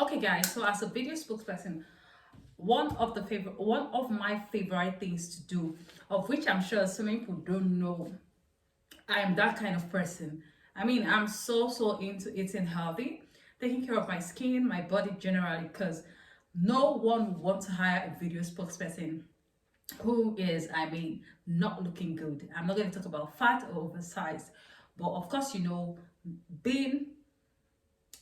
Okay guys, so as a video spokesperson, one of my favorite things to do, of which I'm sure so many people don't know, I am that kind of person. I mean, I'm so into eating healthy, taking care of my skin, my body generally, because no one would want to hire a video spokesperson who is, I mean, not looking good. I'm not going to talk about fat or oversized, but of course, being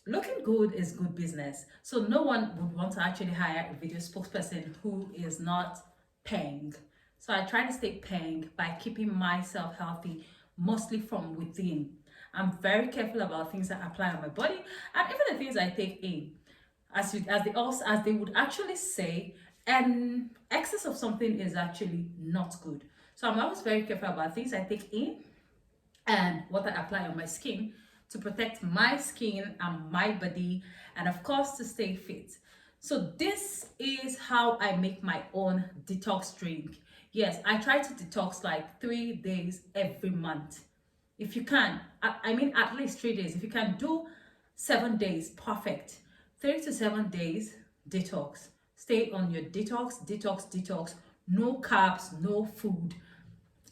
looking good is good business. So no one would want to actually hire a video spokesperson who is not paying. So I try to stay paying by keeping myself healthy, mostly from within. I'm very careful about things I apply on my body and even the things I take in. As they would actually say, an excess of something is actually not good. So I'm always very careful about things I take in and what I apply on my skin to protect my skin and my body, and of course to stay fit. So this is how I make my own detox drink. Yes, I try to detox like 3 days every month. If you can, I mean at least 3 days. If you can do 7 days, perfect. 3 to 7 days detox. Stay on your detox. No carbs, no food.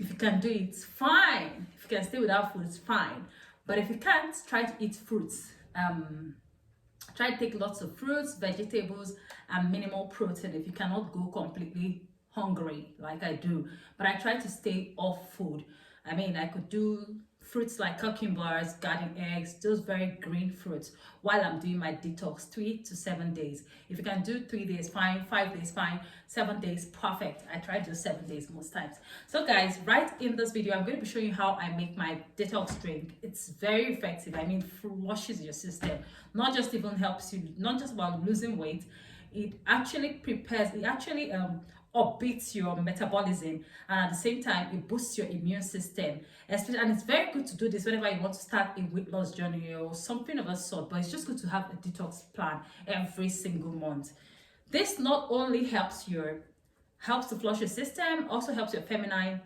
If you can do it, it's fine. If you can stay without food, it's fine. But if you can't, try to eat fruits. Try to take lots of fruits, vegetables, and minimal protein if you cannot go completely hungry like I do. But I try to stay off food. I mean, I could do fruits like cucumbers, garden eggs, those very green fruits while I'm doing my detox 3 to 7 days. If you can do 3 days, fine. 5 days, fine. 7 days, perfect. I try to do 7 days most times. So guys, right in this video, I'm going to be showing you how I make my detox drink. It's very effective. I mean, flushes your system. Not just even helps you, not just about losing weight. It actually upbeats your metabolism, and at the same time it boosts your immune system, especially. And it's very good to do this whenever you want to start a weight loss journey or something of that sort, but it's just good to have a detox plan every single month. This not only helps to flush your system, also helps your feminine,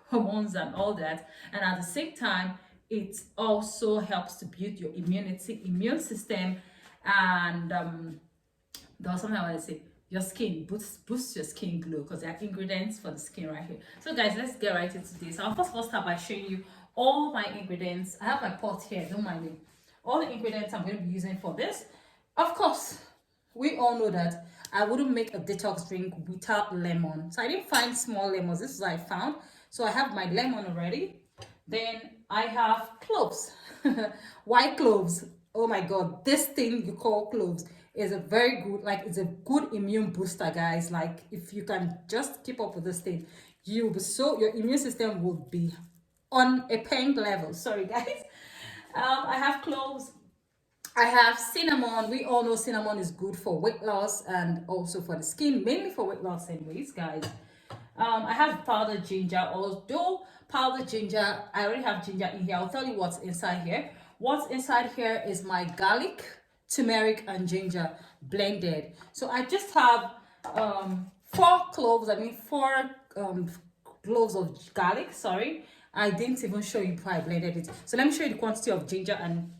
hormones and all that, and at the same time it also helps to build your immune system. And there was something I want to say. Your skin boosts your skin glow, because there are ingredients for the skin right here. So guys, let's get right into this. I'll first of all start by showing you all my ingredients. I have my pot here, don't mind me. All the ingredients I'm going to be using for this. Of course, we all know that I wouldn't make a detox drink without lemon. So I didn't find small lemons. This is what I found. So I have my lemon already. Then I have cloves. White cloves. Oh my god, this thing you call cloves is a very good, like, it's a good immune booster, guys. Like, if you can just keep up with this thing, you'll be your immune system will be on a paying level. Sorry guys. I have cloves. I have cinnamon. We all know cinnamon is good for weight loss and also for the skin, mainly for weight loss anyways, guys. I have powdered ginger. Although powdered ginger, I already have ginger in here. I'll tell you what's inside here. What's inside here is my garlic, turmeric, and ginger blended. So I just have 4 cloves of garlic. Sorry, I didn't even show you before I blended it. So let me show you the quantity of ginger and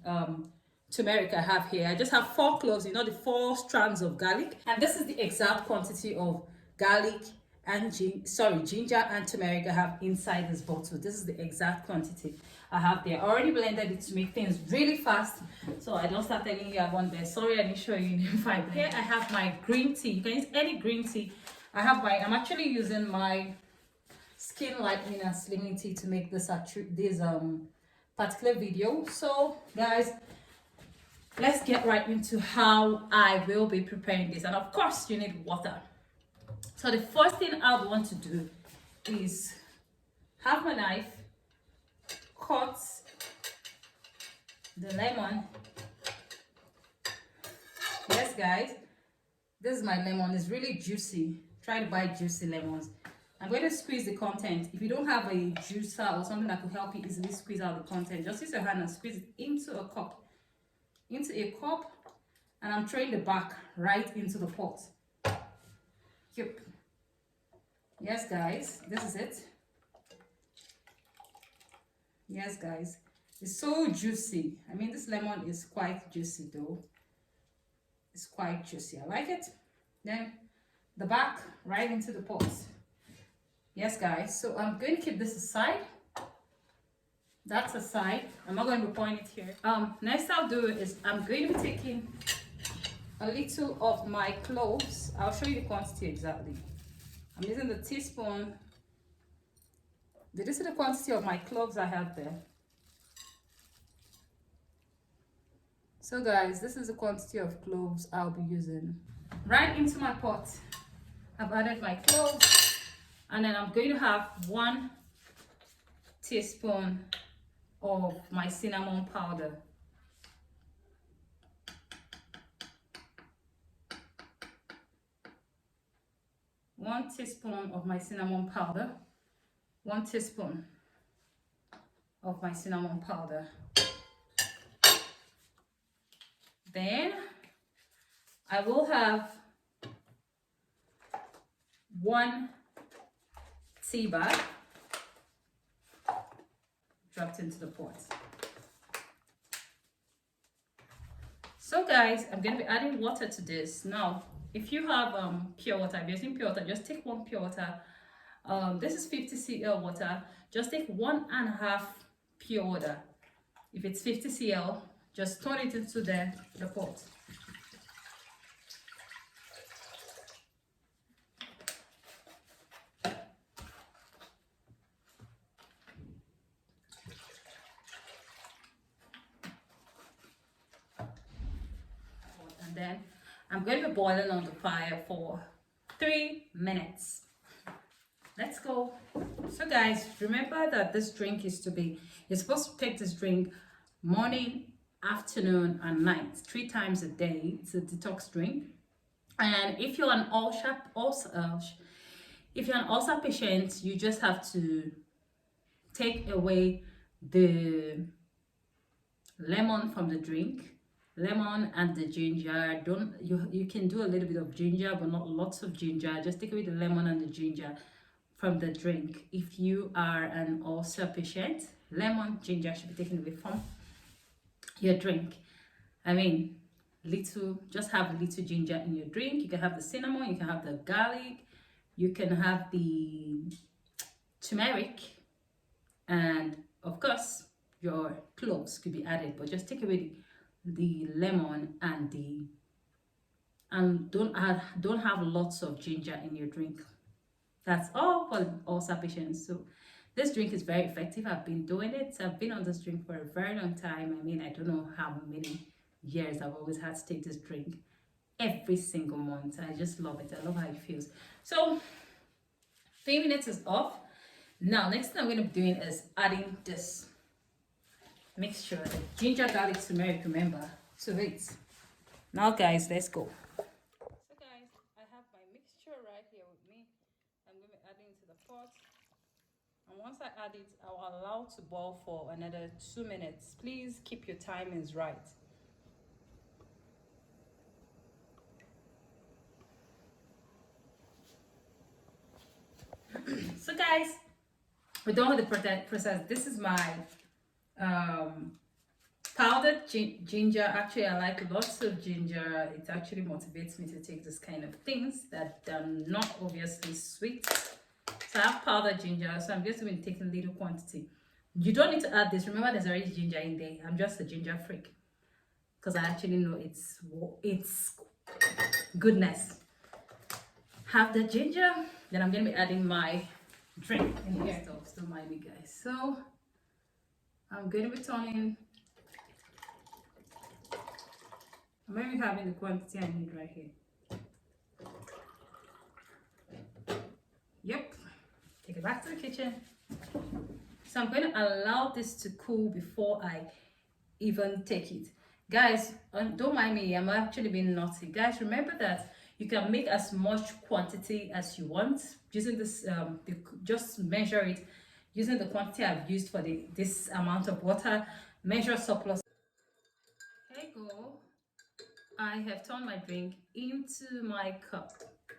turmeric I have here. I just have 4 cloves, the 4 strands of garlic, and this is the exact quantity of garlic and ginger and turmeric I have inside this bottle. This is the exact quantity I have there. I already blended it to make things really fast, so I don't start telling you I want this. Sorry, I didn't show you in 5 minutes. Here I have my green tea. You can use any green tea. I'm actually using my Skin Lightening and Slimming tea to make this particular video. So guys, let's get right into how I will be preparing this. And of course, you need water. So the first thing I want to do is have my knife, cut the lemon. Yes guys, this is my lemon. It's really juicy. Try to buy juicy lemons. I'm going to squeeze the content. If you don't have a juicer or something that could help you easily squeeze out the content, just use your hand and squeeze it into a cup. And I'm throwing the back right into the pot. Yep. Yes guys, this is it. Yes guys, it's so juicy. I mean, this lemon is quite juicy though. It's quite juicy. I like it. Then the back right into the pot. Yes, guys. So I'm going to keep this aside. That's aside. I'm not going to be pouring it here. Next I'll do is I'm going to be taking a little of my cloves. I'll show you the quantity exactly. I'm using the teaspoon. Did you see the quantity of my cloves I have there? So guys, this is the quantity of cloves I'll be using. Right into my pot, I've added my cloves, and then I'm going to have 1 teaspoon of my cinnamon powder. One teaspoon of my cinnamon powder. 1 teaspoon of my cinnamon powder. Then I will have 1 tea bag dropped into the pot. So guys, I'm going to be adding water to this. Now, if you have pure water, if you're using pure water, just take 1 pure water. This is 50 cl water. Just take 1.5 pure water. If it's 50 cl, just turn it into the pot. And then I'm going to be boiling on the fire for 3 minutes. Let's go. So guys, remember that this drink is you're supposed to take this drink morning, afternoon, and night, 3 times a day. It's a detox drink. And if you're an ulcer patient, you just have to take away the lemon from the drink. Lemon and the ginger. You can do a little bit of ginger, but not lots of ginger. Just take away the lemon and the ginger from the drink. If you are an ulcer patient, lemon, ginger should be taken away from your drink. I mean, just have a little ginger in your drink. You can have the cinnamon, you can have the garlic, you can have the turmeric, and of course your cloves could be added, but just take away the lemon and don't have lots of ginger in your drink. That's all for ulcer patients. So this drink is very effective. I've been doing it. I've been on this drink for a very long time. I mean, I don't know how many years I've always had to take this drink every single month. I just love it. I love how it feels. So 3 minutes is off. Now, next thing I'm going to be doing is adding this mixture, the ginger, garlic, turmeric, remember, to it. Now, guys, let's go. So, guys, I have my mixture right here with me. I'm going to be adding it to the pot. And once I add it, I will allow to boil for another 2 minutes. Please keep your timings right. So guys, we're done with the process. This is my powdered ginger. Actually, I like lots of ginger. It actually motivates me to take this kind of things that are not obviously sweet. So I have powdered ginger, so I'm just going to take a little quantity. You don't need to add this. Remember, there's already ginger in there. I'm just a ginger freak because I actually know its goodness. Have the ginger. Then I'm going to be adding my drink in here. Don't mind me, guys. So I'm going to be turning. I'm going to be having the quantity I need right here. Yep. Take it back to the kitchen. So I'm going to allow this to cool before I even take it. Guys, don't mind me. I'm actually being naughty. Guys, remember that you can make as much quantity as you want using this. Just measure it using the quantity I've used for this amount of water. Measure surplus. Here you go. I have turned my drink into my cup.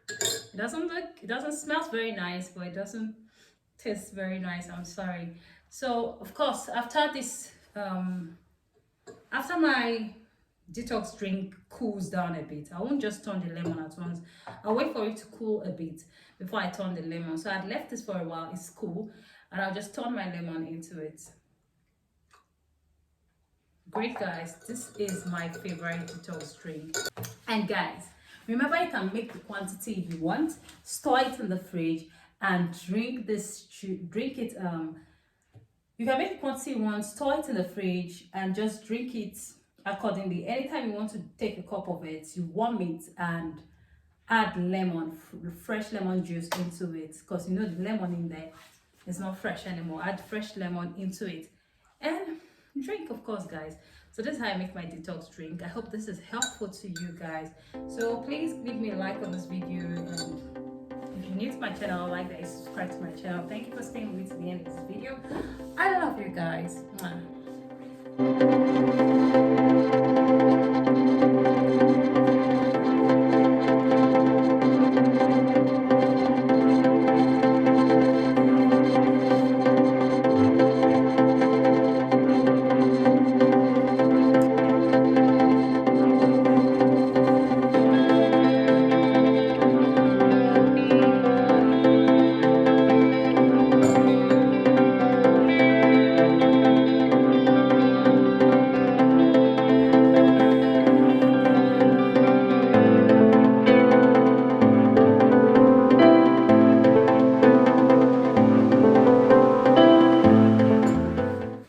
It doesn't smell very nice, but it doesn't taste very nice. I'm sorry. So of course, after this, after my detox drink cools down a bit. I won't just turn the lemon at once. I'll wait for it to cool a bit before I turn the lemon. So I'd left this for a while. It's cool, and I'll just turn my lemon into it. Great, guys, this is my favorite detox drink. And guys, remember, you can make the quantity if you want, store it in the fridge, and drink this. Drink it. You can make the quantity you want, store it in the fridge, and just drink it accordingly. Anytime you want to take a cup of it, you warm it and add lemon, fresh lemon juice into it, because you know the lemon in there is not fresh anymore. Add fresh lemon into it and drink, of course, guys. So this is how I make my detox drink. I hope this is helpful to you guys. So please leave me a like on this video, and if you're new to my channel, like that, subscribe to my channel. Thank you for staying with me to the end of this video. I love you guys. Mwah.